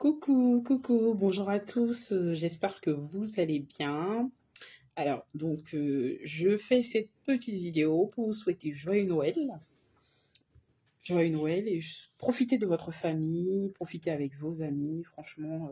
Coucou, coucou, bonjour à tous, j'espère que vous allez bien. Alors, je fais cette petite vidéo pour vous souhaiter joyeux Noël. Joyeux Noël et profitez de votre famille, profitez avec vos amis. Franchement,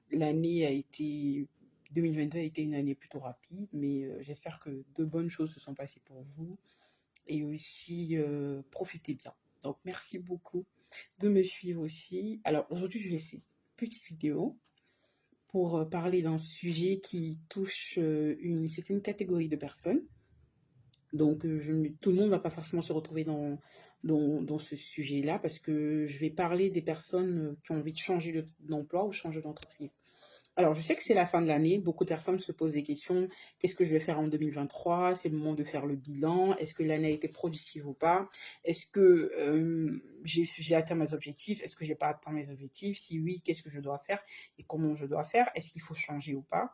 l'année a été 2022 a été une année plutôt rapide, mais j'espère que de bonnes choses se sont passées pour vous et aussi profitez bien. Donc, merci beaucoup de me suivre aussi. Alors, aujourd'hui, je vais cette petite vidéo pour parler d'un sujet qui touche une certaine catégorie de personnes. Tout le monde ne va pas forcément se retrouver dans ce sujet-là parce que je vais parler des personnes qui ont envie de changer d'emploi ou changer d'entreprise. Alors, je sais que c'est la fin de l'année, beaucoup de personnes se posent des questions. Qu'est-ce que je vais faire en 2023? C'est le moment de faire le bilan. Est-ce que l'année a été productive ou pas? Est-ce que j'ai atteint mes objectifs? Est-ce que j'ai pas atteint mes objectifs? Si oui, qu'est-ce que je dois faire et comment je dois faire? Est-ce qu'il faut changer ou pas?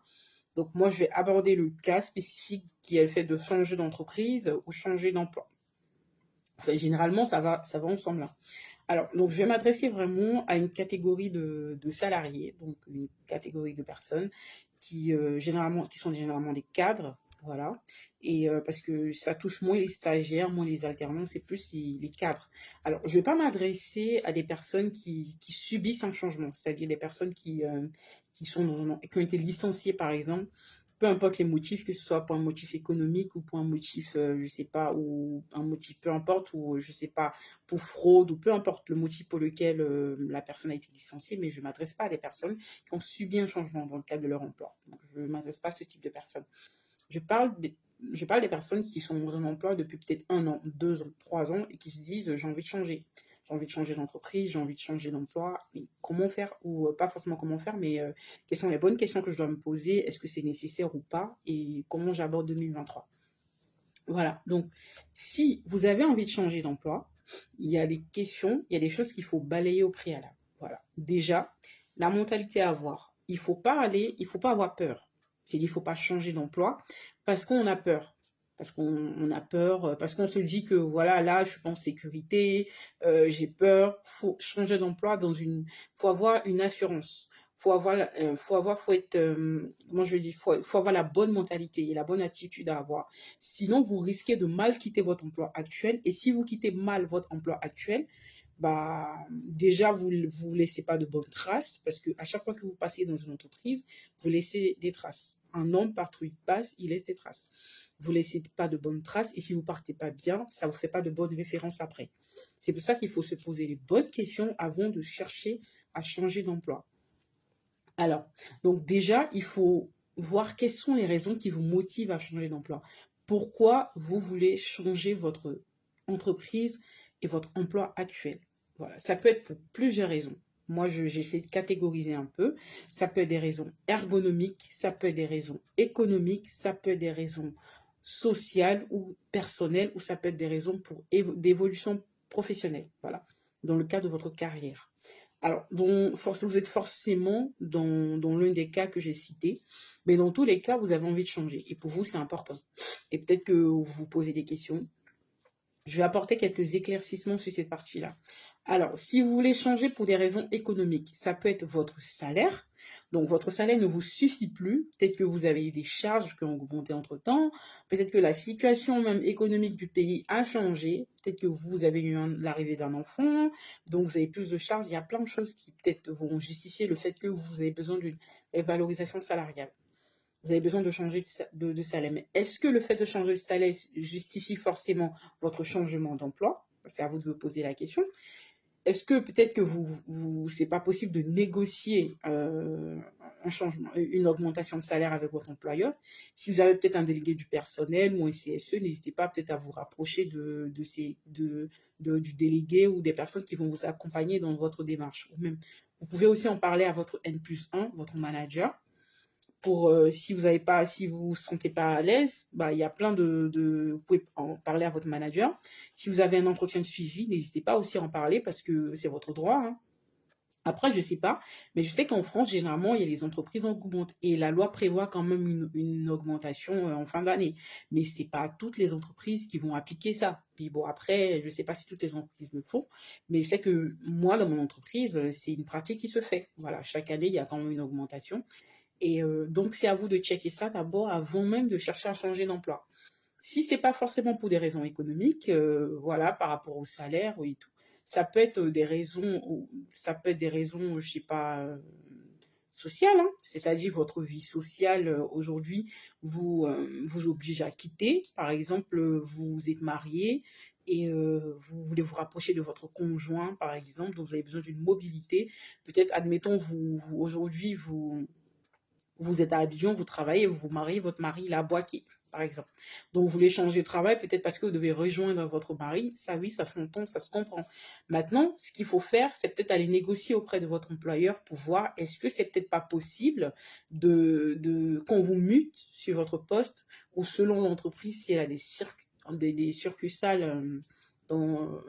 Donc, moi, je vais aborder le cas spécifique qui est le fait de changer d'entreprise ou changer d'emploi. Enfin, généralement, ça va ensemble, hein. Alors, donc, je vais m'adresser vraiment à une catégorie de salariés, donc une catégorie de personnes qui sont généralement des cadres, voilà. Et parce que ça touche moins les stagiaires, moins les alternants, c'est plus les cadres. Alors, je ne vais pas m'adresser à des personnes qui subissent un changement, c'est-à-dire des personnes qui ont été licenciées, par exemple, peu importe les motifs, que ce soit pour un motif économique ou pour un motif, je sais pas, ou un motif, peu importe, ou je sais pas, pour fraude, ou peu importe le motif pour lequel la personne a été licenciée, mais je ne m'adresse pas à des personnes qui ont subi un changement dans le cadre de leur emploi. Donc, je ne m'adresse pas à ce type de personnes. Je parle des, je parle des personnes qui sont dans un emploi depuis peut-être 1 an, 2 ans, 3 ans et qui se disent j'ai envie de changer. J'ai envie de changer d'entreprise, j'ai envie de changer d'emploi. Mais comment faire? Ou pas forcément comment faire, mais quelles sont les bonnes questions que je dois me poser? Est-ce que c'est nécessaire ou pas? Et comment j'aborde 2023? Voilà. Donc, si vous avez envie de changer d'emploi, il y a des questions, il y a des choses qu'il faut balayer au préalable. Voilà. Déjà, la mentalité à avoir. Il faut pas avoir peur. C'est-à-dire, il ne faut pas changer d'emploi parce qu'on a peur. Parce qu'on se dit que voilà, là, je suis pas en sécurité, j'ai peur. Faut changer d'emploi faut avoir une assurance. Faut être, comment je le dis, faut avoir la bonne mentalité et la bonne attitude à avoir. Sinon, vous risquez de mal quitter votre emploi actuel. Et si vous quittez mal votre emploi actuel, bah, déjà, vous laissez pas de bonnes traces parce que à chaque fois que vous passez dans une entreprise, vous laissez des traces. Un homme, partout où il passe, il laisse des traces. Vous laissez pas de bonnes traces et si vous partez pas bien, ça vous fait pas de bonnes références après. C'est pour ça qu'il faut se poser les bonnes questions avant de chercher à changer d'emploi. Alors, donc déjà, il faut voir quelles sont les raisons qui vous motivent à changer d'emploi. Pourquoi vous voulez changer votre entreprise et votre emploi actuel? Voilà, ça peut être pour plusieurs raisons. Moi, j'essaie de catégoriser un peu. Ça peut être des raisons ergonomiques, ça peut être des raisons économiques, ça peut être des raisons sociales ou personnelles, ou ça peut être des raisons d'évolution professionnelle. Voilà, dans le cadre de votre carrière. Alors, vous êtes forcément dans l'un des cas que j'ai cités, mais dans tous les cas, vous avez envie de changer. Et pour vous, c'est important. Et peut-être que vous vous posez des questions. Je vais apporter quelques éclaircissements sur cette partie-là. Alors, si vous voulez changer pour des raisons économiques, ça peut être votre salaire. Donc, votre salaire ne vous suffit plus. Peut-être que vous avez eu des charges qui ont augmenté entre-temps. Peut-être que la situation même économique du pays a changé. Peut-être que vous avez eu l'arrivée d'un enfant. Donc, vous avez plus de charges. Il y a plein de choses qui peut-être vont justifier le fait que vous avez besoin d'une valorisation salariale. Vous avez besoin de changer de salaire. Mais est-ce que le fait de changer de salaire justifie forcément votre changement d'emploi? C'est à vous de vous poser la question. Est-ce que peut-être que c'est pas possible de négocier un changement, une augmentation de salaire avec votre employeur? Si vous avez peut-être un délégué du personnel ou un CSE, n'hésitez pas peut-être à vous rapprocher du délégué ou des personnes qui vont vous accompagner dans votre démarche. Ou même, vous pouvez aussi en parler à votre N+1, votre manager, pour si vous vous sentez pas à l'aise, bah il y a plein vous pouvez en parler à votre manager. Si vous avez un entretien de suivi, n'hésitez pas aussi à en parler parce que c'est votre droit, hein. Après, je sais pas, mais je sais qu'en France, généralement, il y a les entreprises augmentent et la loi prévoit quand même une augmentation en fin d'année. Mais c'est pas toutes les entreprises qui vont appliquer ça. Puis bon, après, je sais pas si toutes les entreprises le font, mais je sais que moi, dans mon entreprise, c'est une pratique qui se fait. Voilà, chaque année, il y a quand même une augmentation. Et donc, c'est à vous de checker ça d'abord avant même de chercher à changer d'emploi. Si c'est pas forcément pour des raisons économiques, voilà, par rapport au salaire et tout, ça peut être des raisons, ça peut être des raisons, je sais pas, sociales, hein. C'est-à-dire votre vie sociale aujourd'hui vous oblige à quitter. Par exemple, vous êtes marié et vous voulez vous rapprocher de votre conjoint, par exemple, donc vous avez besoin d'une mobilité. Peut-être, admettons, aujourd'hui, vous êtes à Abidjan, vous travaillez, vous vous mariez, votre mari il a Boaké, par exemple. Donc vous voulez changer de travail, peut-être parce que vous devez rejoindre votre mari. Ça oui, ça s'entend, ça se comprend. Maintenant, ce qu'il faut faire, c'est peut-être aller négocier auprès de votre employeur pour voir est-ce que c'est peut-être pas possible qu'on vous mute sur votre poste ou selon l'entreprise si elle a des succursales dans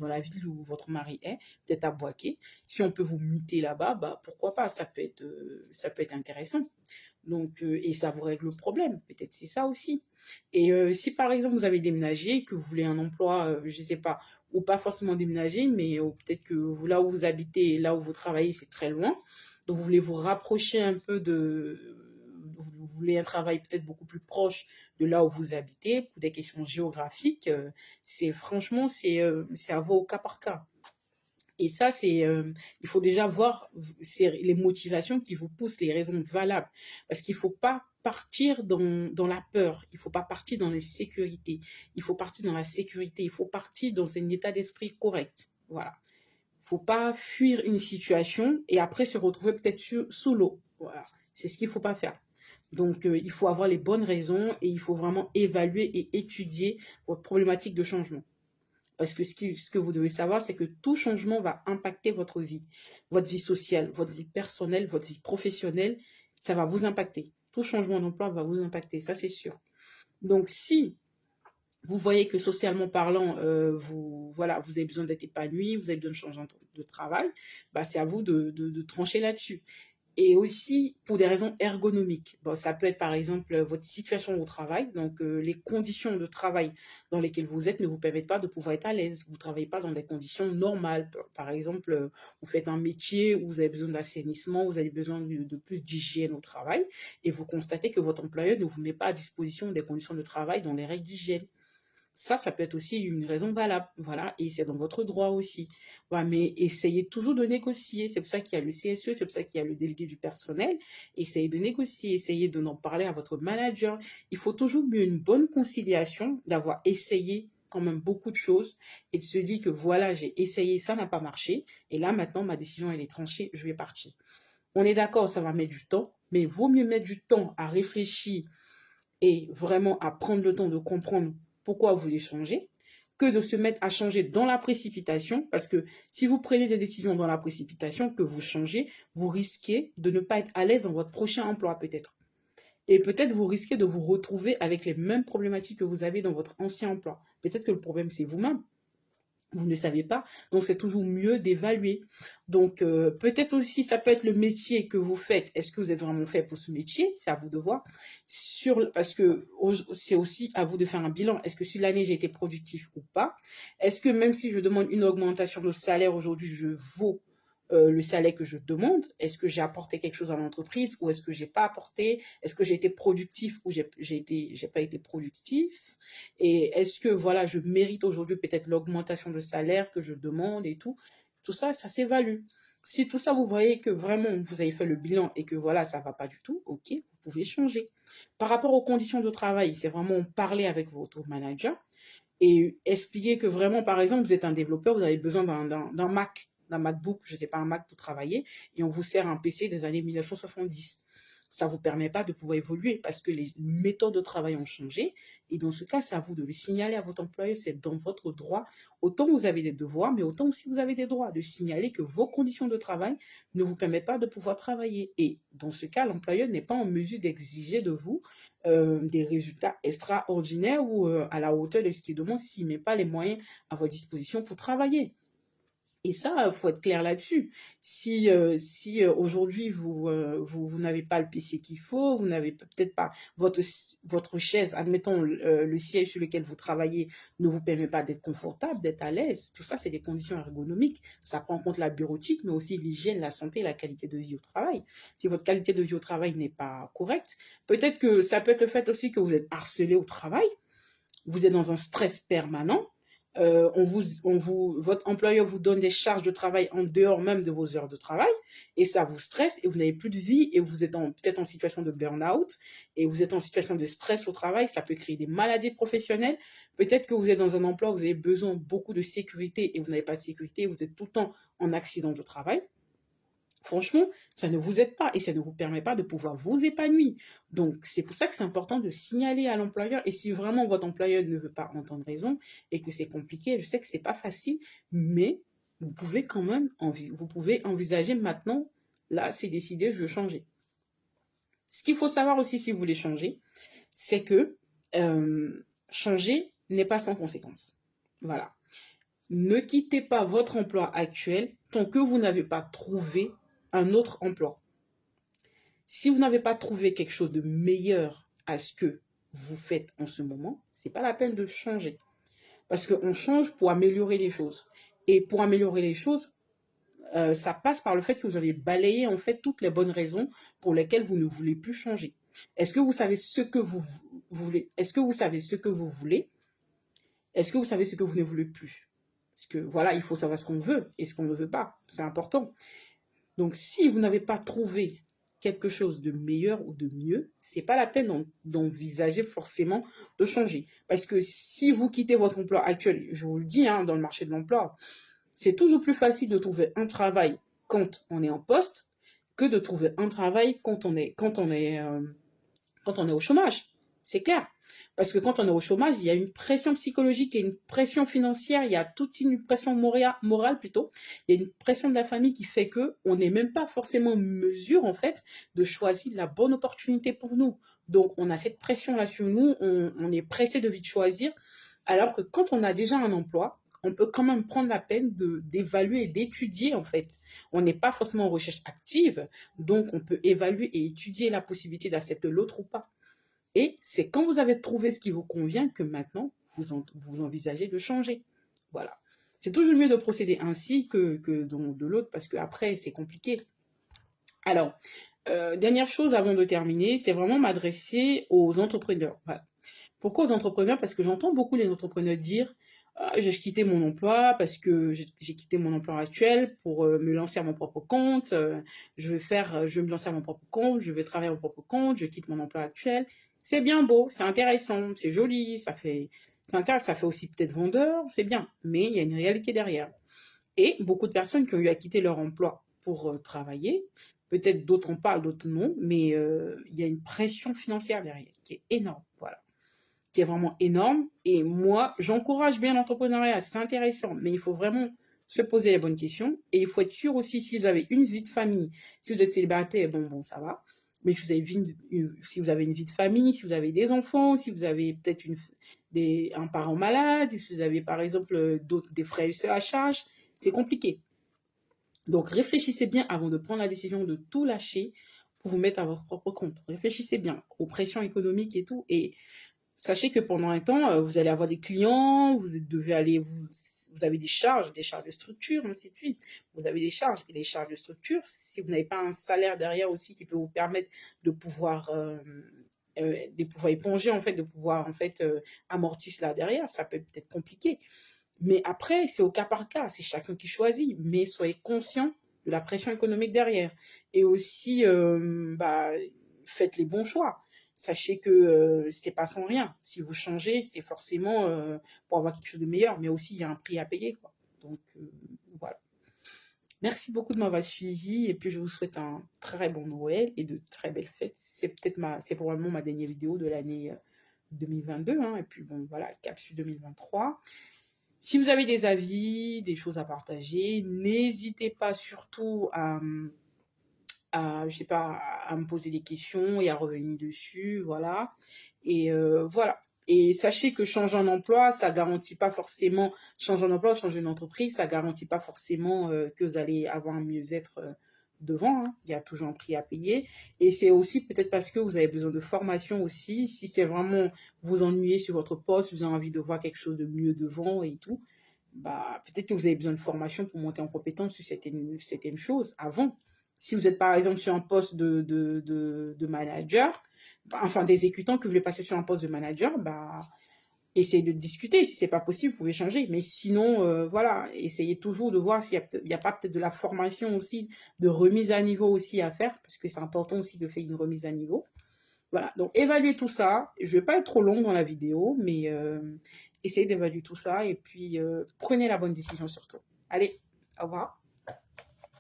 la ville où votre mari est, peut-être à Boaké. Si on peut vous muter là-bas, bah, pourquoi pas, ça peut être intéressant. Donc, et ça vous règle le problème, peut-être c'est ça aussi. Et si par exemple vous avez déménagé, que vous voulez un emploi, je sais pas, ou pas forcément déménager, mais peut-être que vous, là où vous habitez, là où vous travaillez, c'est très loin, donc vous voulez vous rapprocher un peu vous voulez un travail peut-être beaucoup plus proche de là où vous habitez, pour des questions géographiques, c'est franchement, c'est à voir au cas par cas. Et ça, il faut déjà voir c'est les motivations qui vous poussent, les raisons valables. Parce qu'il ne faut pas partir dans la peur, il ne faut pas partir dans l'insécurité, il faut partir dans la sécurité, il faut partir dans un état d'esprit correct. Voilà. Il ne faut pas fuir une situation et après se retrouver peut-être sous l'eau. Voilà. C'est ce qu'il ne faut pas faire. Donc, il faut avoir les bonnes raisons et il faut vraiment évaluer et étudier votre problématique de changement. Parce que ce que vous devez savoir, c'est que tout changement va impacter votre vie sociale, votre vie personnelle, votre vie professionnelle, ça va vous impacter. Tout changement d'emploi va vous impacter, ça c'est sûr. Donc si vous voyez que socialement parlant, voilà, vous avez besoin d'être épanoui, vous avez besoin de changer de travail, bah, c'est à vous de trancher là-dessus. Et aussi pour des raisons ergonomiques. Bon, ça peut être par exemple votre situation au travail, donc les conditions de travail dans lesquelles vous êtes ne vous permettent pas de pouvoir être à l'aise. Vous ne travaillez pas dans des conditions normales. Par exemple, vous faites un métier où vous avez besoin d'assainissement, vous avez besoin de plus d'hygiène au travail, et vous constatez que votre employeur ne vous met pas à disposition des conditions de travail dans les règles d'hygiène. Ça peut être aussi une raison valable, voilà, et c'est dans votre droit aussi. Voilà, mais essayez toujours de négocier. C'est pour ça qu'il y a le CSE, c'est pour ça qu'il y a le délégué du personnel. Essayez de négocier, essayez de en parler à votre manager. Il faut toujours mieux une bonne conciliation, d'avoir essayé quand même beaucoup de choses et de se dire que voilà, j'ai essayé, ça n'a pas marché, et là maintenant ma décision elle est tranchée, je vais partir. On est d'accord, ça va mettre du temps, mais vaut mieux mettre du temps à réfléchir et vraiment à prendre le temps de comprendre pourquoi vous voulez changer, que de se mettre à changer dans la précipitation, parce que si vous prenez des décisions dans la précipitation, que vous changez, vous risquez de ne pas être à l'aise dans votre prochain emploi peut-être. Et peut-être vous risquez de vous retrouver avec les mêmes problématiques que vous avez dans votre ancien emploi. Peut-être que le problème, c'est vous-même. Vous ne savez pas, donc c'est toujours mieux d'évaluer. Donc peut-être aussi, ça peut être le métier que vous faites. Est-ce que vous êtes vraiment fait pour ce métier? C'est à vous de voir. Parce que c'est aussi à vous de faire un bilan. Est-ce que sur l'année j'ai été productif ou pas? Est-ce que même si je demande une augmentation de salaire aujourd'hui, je vaux le salaire que je demande? Est-ce que j'ai apporté quelque chose à l'entreprise ou est-ce que j'ai pas apporté? Est-ce que j'ai été productif ou j'ai pas été productif? Et est-ce que voilà, je mérite aujourd'hui peut-être l'augmentation de salaire que je demande et tout? Tout ça, ça s'évalue. Si tout ça, vous voyez que vraiment vous avez fait le bilan et que voilà, ça va pas du tout, ok, vous pouvez changer. Par rapport aux conditions de travail, c'est vraiment parler avec votre manager et expliquer que vraiment, par exemple, vous êtes un développeur, vous avez besoin d'un Mac, d'un MacBook, je ne sais pas, un Mac pour travailler, et on vous sert un PC des années 1970. Ça ne vous permet pas de pouvoir évoluer parce que les méthodes de travail ont changé. Et dans ce cas, c'est à vous de le signaler à votre employeur, c'est dans votre droit. Autant vous avez des devoirs, mais autant aussi vous avez des droits de signaler que vos conditions de travail ne vous permettent pas de pouvoir travailler. Et dans ce cas, l'employeur n'est pas en mesure d'exiger de vous des résultats extraordinaires ou à la hauteur de ce qu'il demande s'il ne met pas les moyens à votre disposition pour travailler. Et ça, faut être clair là-dessus. Si aujourd'hui vous n'avez pas le PC qu'il faut, vous n'avez peut-être pas votre chaise, admettons le siège sur lequel vous travaillez ne vous permet pas d'être confortable, d'être à l'aise. Tout ça, c'est des conditions ergonomiques. Ça prend en compte la bureautique, mais aussi l'hygiène, la santé, la qualité de vie au travail. Si votre qualité de vie au travail n'est pas correcte, peut-être que ça peut être le fait aussi que vous êtes harcelé au travail, vous êtes dans un stress permanent. Votre employeur vous donne des charges de travail en dehors même de vos heures de travail et ça vous stresse et vous n'avez plus de vie et vous êtes peut-être en situation de burn-out et vous êtes en situation de stress au travail, ça peut créer des maladies professionnelles. Peut-être que vous êtes dans un emploi où vous avez besoin beaucoup de sécurité et vous n'avez pas de sécurité, vous êtes tout le temps en accident de travail. Franchement, ça ne vous aide pas et ça ne vous permet pas de pouvoir vous épanouir. Donc, c'est pour ça que c'est important de signaler à l'employeur. Et si vraiment votre employeur ne veut pas entendre raison et que c'est compliqué, je sais que c'est pas facile, mais vous pouvez quand même vous pouvez envisager maintenant, là, c'est décidé, je veux changer. Ce qu'il faut savoir aussi si vous voulez changer, c'est que changer n'est pas sans conséquence. Voilà. Ne quittez pas votre emploi actuel tant que vous n'avez pas trouvé un autre emploi. Si vous n'avez pas trouvé quelque chose de meilleur à ce que vous faites en ce moment, c'est pas la peine de changer. Parce qu'on change pour améliorer les choses. Et pour améliorer les choses, ça passe par le fait que vous avez balayé en fait toutes les bonnes raisons pour lesquelles vous ne voulez plus changer. Est-ce que vous savez ce que vous voulez? Est-ce que vous savez ce que vous voulez? Est-ce que vous savez ce que vous ne voulez plus? Parce que voilà, il faut savoir ce qu'on veut et ce qu'on ne veut pas. C'est important. Donc, si vous n'avez pas trouvé quelque chose de meilleur ou de mieux, c'est pas la peine d'envisager forcément de changer. Parce que si vous quittez votre emploi actuel, je vous le dis, hein, dans le marché de l'emploi, c'est toujours plus facile de trouver un travail quand on est en poste que de trouver un travail quand on est au chômage. C'est clair. Parce que quand on est au chômage, il y a une pression psychologique, il y a une pression financière, il y a toute une pression morale plutôt. Il y a une pression de la famille qui fait que on n'est même pas forcément en mesure, en fait, de choisir la bonne opportunité pour nous. Donc, on a cette pression-là sur nous, on est pressé de vite choisir. Alors que quand on a déjà un emploi, on peut quand même prendre la peine d'évaluer et d'étudier, en fait. On n'est pas forcément en recherche active, donc on peut évaluer et étudier la possibilité d'accepter l'autre ou pas. Et c'est quand vous avez trouvé ce qui vous convient que maintenant, vous envisagez de changer. Voilà. C'est toujours mieux de procéder ainsi que de l'autre parce qu'après, c'est compliqué. Alors, dernière chose avant de terminer, c'est vraiment m'adresser aux entrepreneurs. Voilà. Pourquoi aux entrepreneurs? Parce que j'entends beaucoup les entrepreneurs dire j'ai quitté mon emploi parce que j'ai quitté mon emploi actuel pour me lancer à mon propre compte. Je vais me lancer à mon propre compte, je vais travailler à mon propre compte, je quitte mon emploi actuel. C'est bien beau, c'est intéressant, c'est joli, ça fait aussi peut-être vendeur, c'est bien, mais il y a une réalité derrière. Et beaucoup de personnes qui ont eu à quitter leur emploi pour travailler, peut-être d'autres en parlent, d'autres non, mais il y a une pression financière derrière qui est énorme, voilà, qui est vraiment énorme. Et moi, j'encourage bien l'entrepreneuriat, c'est intéressant, mais il faut vraiment se poser les bonnes questions. Et il faut être sûr aussi, si vous avez une vie de famille, si vous êtes célibataire, bon, ça va. Mais si vous avez une vie de famille, si vous avez des enfants, si vous avez peut-être un parent malade, si vous avez par exemple des frères et sœurs à charge, c'est compliqué. Donc réfléchissez bien avant de prendre la décision de tout lâcher pour vous mettre à votre propre compte. Réfléchissez bien aux pressions économiques et tout. Et sachez que pendant un temps, vous allez avoir des clients, vous avez des charges de structure, ainsi de suite. Vous avez des charges. Et les charges de structure, si vous n'avez pas un salaire derrière aussi qui peut vous permettre de pouvoir éponger, en fait, de pouvoir, en fait, amortir cela derrière, ça peut être compliqué. Mais après, c'est au cas par cas, c'est chacun qui choisit. Mais soyez conscient de la pression économique derrière. Et aussi, faites les bons choix. Sachez que c'est pas sans rien. Si vous changez, c'est forcément pour avoir quelque chose de meilleur, mais aussi il y a un prix à payer, quoi. Donc voilà. Merci beaucoup de m'avoir suivi et puis je vous souhaite un très bon Noël et de très belles fêtes. C'est probablement ma dernière vidéo de l'année 2022, hein, et puis bon voilà, cap sur 2023. Si vous avez des avis, des choses à partager, n'hésitez pas surtout je sais pas, à me poser des questions et à revenir dessus, voilà. Et voilà, Et sachez que changer un emploi, ça garantit pas forcément, changer un emploi, changer une entreprise, ça garantit pas forcément que vous allez avoir un mieux-être devant. Hein. Il y a toujours un prix à payer. Et c'est aussi peut-être parce que vous avez besoin de formation aussi. Si c'est vraiment vous ennuyez sur votre poste, vous avez envie de voir quelque chose de mieux devant et tout, bah, peut-être que vous avez besoin de formation pour monter en compétence sur certaines choses avant. Si vous êtes par exemple sur un poste de manager, enfin d'exécutant que vous voulez passer sur un poste de manager, bah, essayez de discuter. Si c'est pas possible, vous pouvez changer. Mais sinon, voilà, essayez toujours de voir s'il y a pas peut-être de la formation aussi, de remise à niveau aussi à faire, parce que c'est important aussi de faire une remise à niveau. Voilà, donc évaluez tout ça. Je vais pas être trop longue dans la vidéo, mais essayez d'évaluer tout ça et puis prenez la bonne décision surtout. Allez, au revoir.